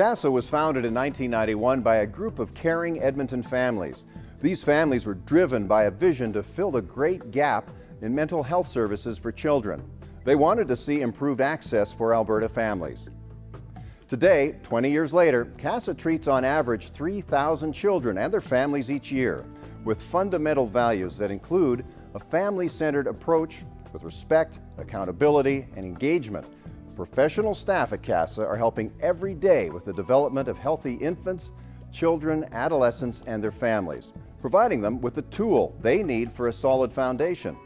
CASA was founded in 1991 by a group of caring Edmonton families. These families were driven by a vision to fill the great gap in mental health services for children. They wanted to see improved access for Alberta families. Today, 20 years later, CASA treats on average 3,000 children and their families each year with fundamental values that include a family-centered approach with respect, accountability, and engagement. Professional staff at CASA are helping every day with the development of healthy infants, children, adolescents, and their families, providing them with the tool they need for a solid foundation.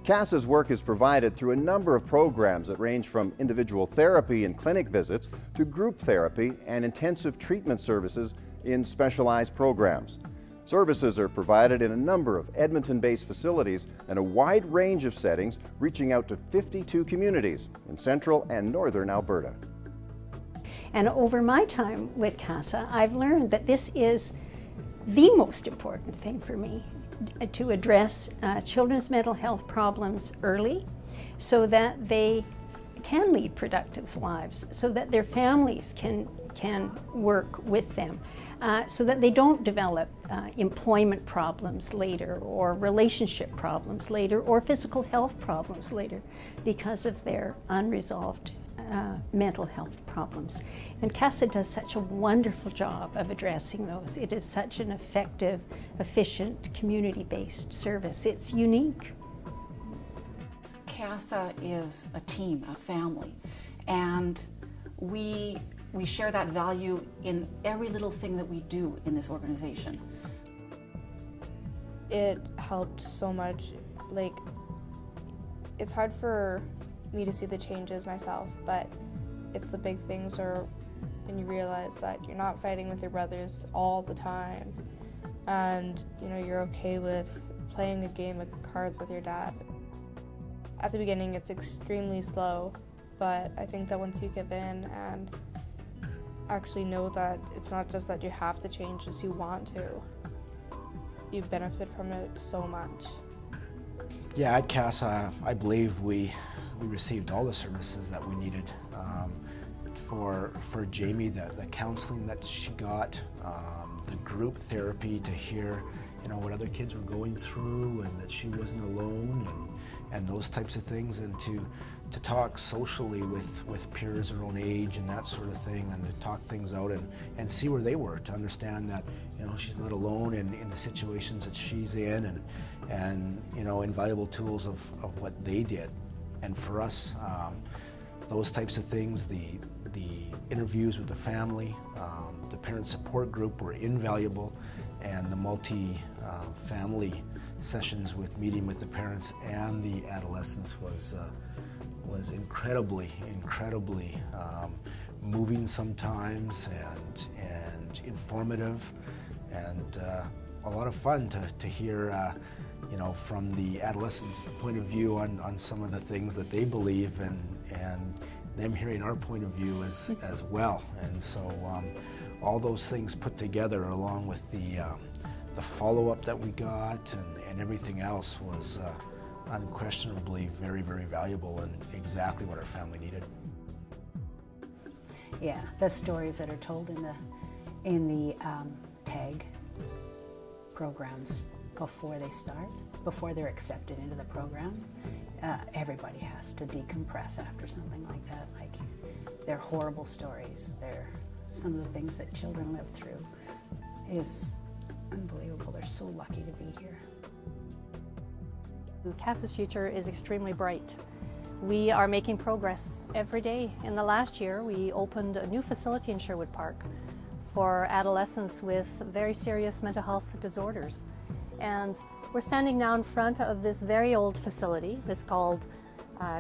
CASA's work is provided through a number of programs that range from individual therapy and clinic visits to group therapy and intensive treatment services in specialized programs. Services are provided in a number of Edmonton-based facilities and a wide range of settings, reaching out to 52 communities in central and northern Alberta. And over my time with CASA, I've learned that this is the most important thing for me, to address children's mental health problems early so that they can lead productive lives, so that their families can work with them, so that they don't develop employment problems later, or relationship problems later, or physical health problems later because of their unresolved mental health problems. And CASA does such a wonderful job of addressing those. It is such an effective, efficient, community-based service. It's unique. CASA is a team, a family, and we share that value in every little thing that we do in this organization. It helped so much. Like, it's hard for me to see the changes myself, but it's the big things are when you realize that you're not fighting with your brothers all the time, and you're okay with playing a game of cards with your dad. At the beginning it's extremely slow, but I think that once you give in and actually know that it's not just that you have to change, it's you want to, you benefit from it so much. Yeah, at CASA, I believe we received all the services that we needed. For Jamie, the counseling that she got, the group therapy to hear what other kids were going through and that she wasn't alone, and those types of things, and to talk socially with peers her own age and that sort of thing, and to talk things out and see where they were, to understand that she's not alone in the situations that she's in, and invaluable tools of what they did. And for us, those types of things, the interviews with the family, the parent support group were invaluable, and the multi-family sessions with meeting with the parents and the adolescents was incredibly moving sometimes, and informative, and a lot of fun to hear from the adolescents' point of view on some of the things that they believe, and them hearing our point of view as well. And so all those things put together, along with the follow-up that we got and everything else, was unquestionably very, very valuable and exactly what our family needed. Yeah, the stories that are told in the TAG programs before they start, before they're accepted into the program, everybody has to decompress after something like that. Like, they're horrible stories. They're some of the things that children live through. Is unbelievable. They're so lucky to be here. CASA's future is extremely bright. We are making progress every day. In the last year, we opened a new facility in Sherwood Park for adolescents with very serious mental health disorders. And we're standing now in front of this very old facility. It's called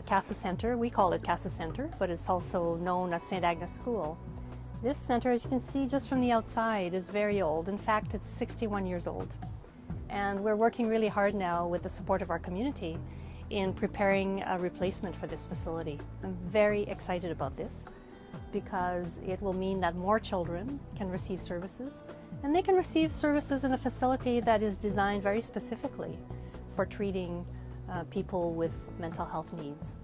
CASA Centre. We call it CASA Centre, but it's also known as St. Agnes School. This centre, as you can see just from the outside, is very old. In fact, it's 61 years old. And we're working really hard now with the support of our community in preparing a replacement for this facility. I'm very excited about this because it will mean that more children can receive services, and they can receive services in a facility that is designed very specifically for treating people with mental health needs.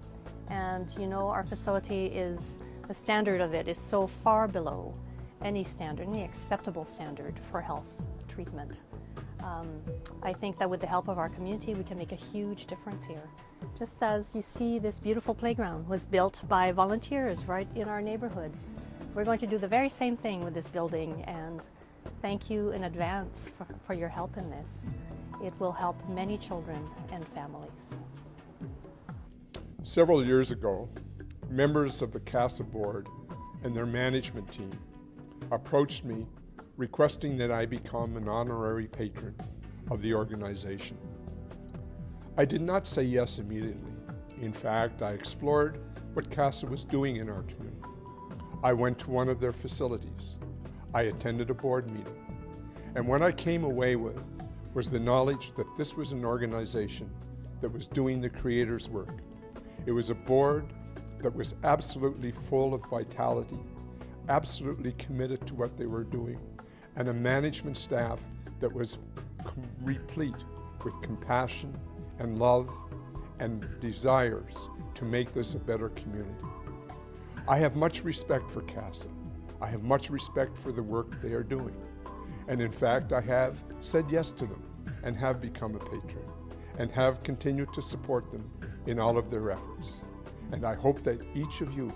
And our facility is, the standard of it is so far below any standard, any acceptable standard for health treatment. I think that with the help of our community, we can make a huge difference here. Just as you see, this beautiful playground was built by volunteers right in our neighborhood. We're going to do the very same thing with this building, and thank you in advance for your help in this. It will help many children and families. Several years ago, members of the CASA board and their management team approached me requesting that I become an honorary patron of the organization. I did not say yes immediately. In fact, I explored what CASA was doing in our community. I went to one of their facilities. I attended a board meeting. And what I came away with was the knowledge that this was an organization that was doing the Creator's work. It was a board that was absolutely full of vitality, absolutely committed to what they were doing, and a management staff that was replete with compassion and love and desires to make this a better community. I have much respect for CASA. I have much respect for the work they are doing. And in fact, I have said yes to them and have become a patron and have continued to support them in all of their efforts. And I hope that each of you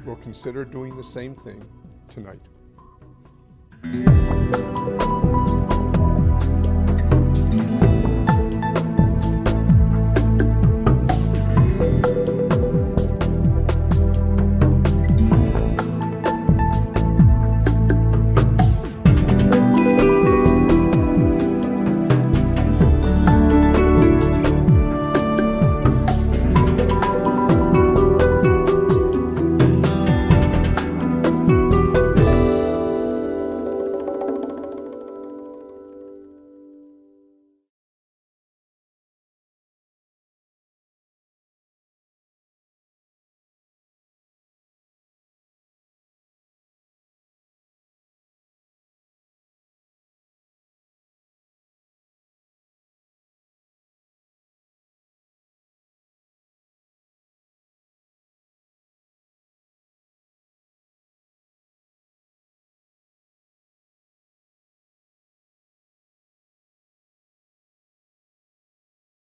will consider doing the same thing tonight.